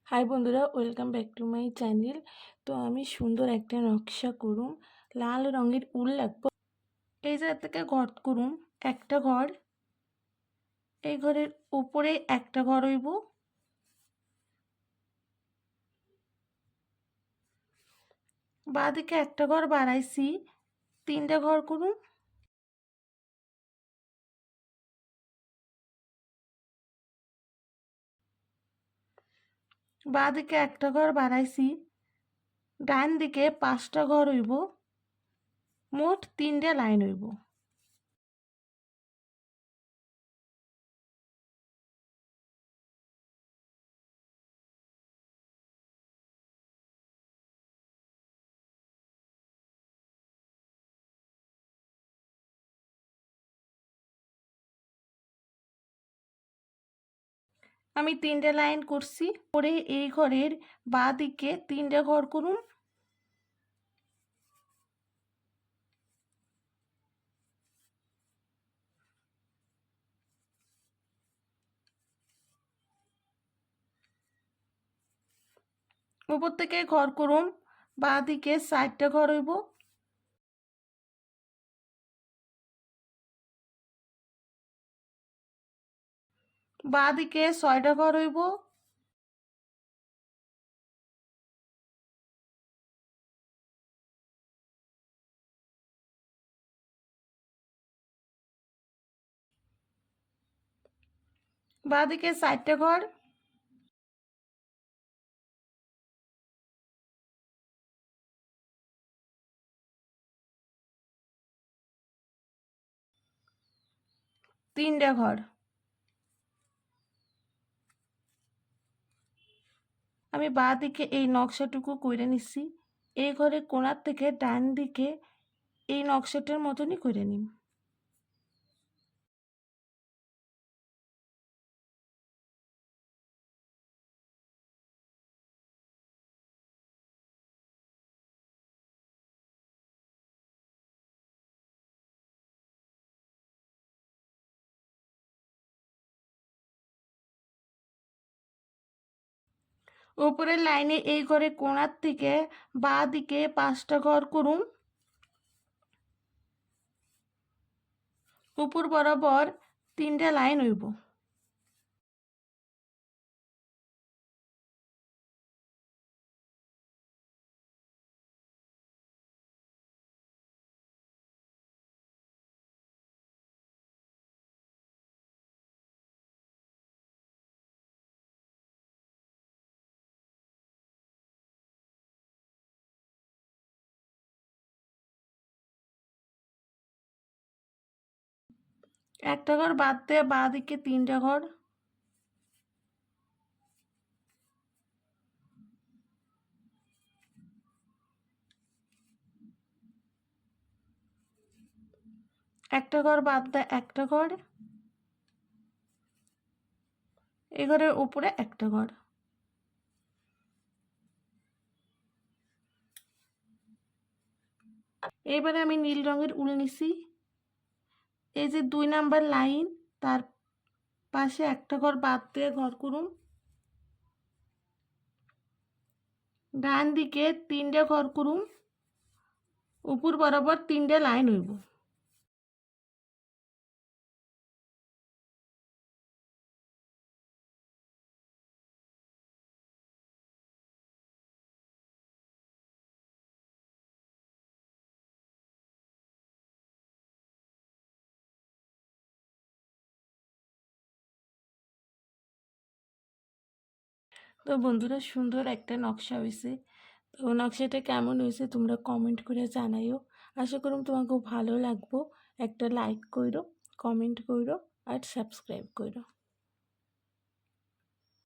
High বন্ধুরা, welcome back to my channel. তো আমি সুন্দর একটা নকশা করুম। লাল রঙের উল লাগবো। এই জায়গা থেকে ঘর করুম একটা ঘর। এই ঘরের উপরে একটা ঘর হইব। বাঁদিকে একটা ঘর বাড়াইছি, তিনটা ঘর করুম। বাঁদিকে একটা ঘর বাড়াইছি, ডান দিকে 5টা ঘর হইব। মোট 3টে লাইন হইব। আমি 3টে লাইন করছি। পরে এই ঘরের বাঁদিকে 3টে ঘর করুম। উপর থেকে ঘর করুম, বাঁদিকে 4টে ঘর হইব। বাঁদিকে 6টা ঘর হইব। বাঁদিকে 4টে ঘর। তিনটে ঘর। আমি বাঁদিকে এই নকশাটুকু কইরে নিচ্ছি। এই ঘরের কোণার থেকে ডান দিকে এই নকশাটার মতনই করে নিন। উপরের লাইনে এই ঘরে কোণার থেকে বাঁ দিকে 5টা ঘর করুন। উপর বরাবর 3টে লাইন হইব। একটা ঘর বাদ দিয়ে বাঁ দিকে 3টে ঘর। একটা ঘর বাদ দিয়ে একটা ঘর। এই ঘরের উপরে একটা ঘর। এবারে আমি নীল রঙের উল নিছি। এই যে 2 নাম্বার লাইন, তার পাশে একটা ঘর বাদ দিয়ে ঘর করুন। ডান দিকে 3টে ঘর করুন। উপর বরাবর 3টে লাইন হইব। তো বন্ধুরা, সুন্দর একটা নকশা হয়েছে। তো নকশাটা কেমন হয়েছে তোমরা কমেন্ট করে জানাইও। আশা করুম তোমাকে ভালো লাগবো। একটা লাইক করো, কমেন্ট করো আর সাবস্ক্রাইব করো।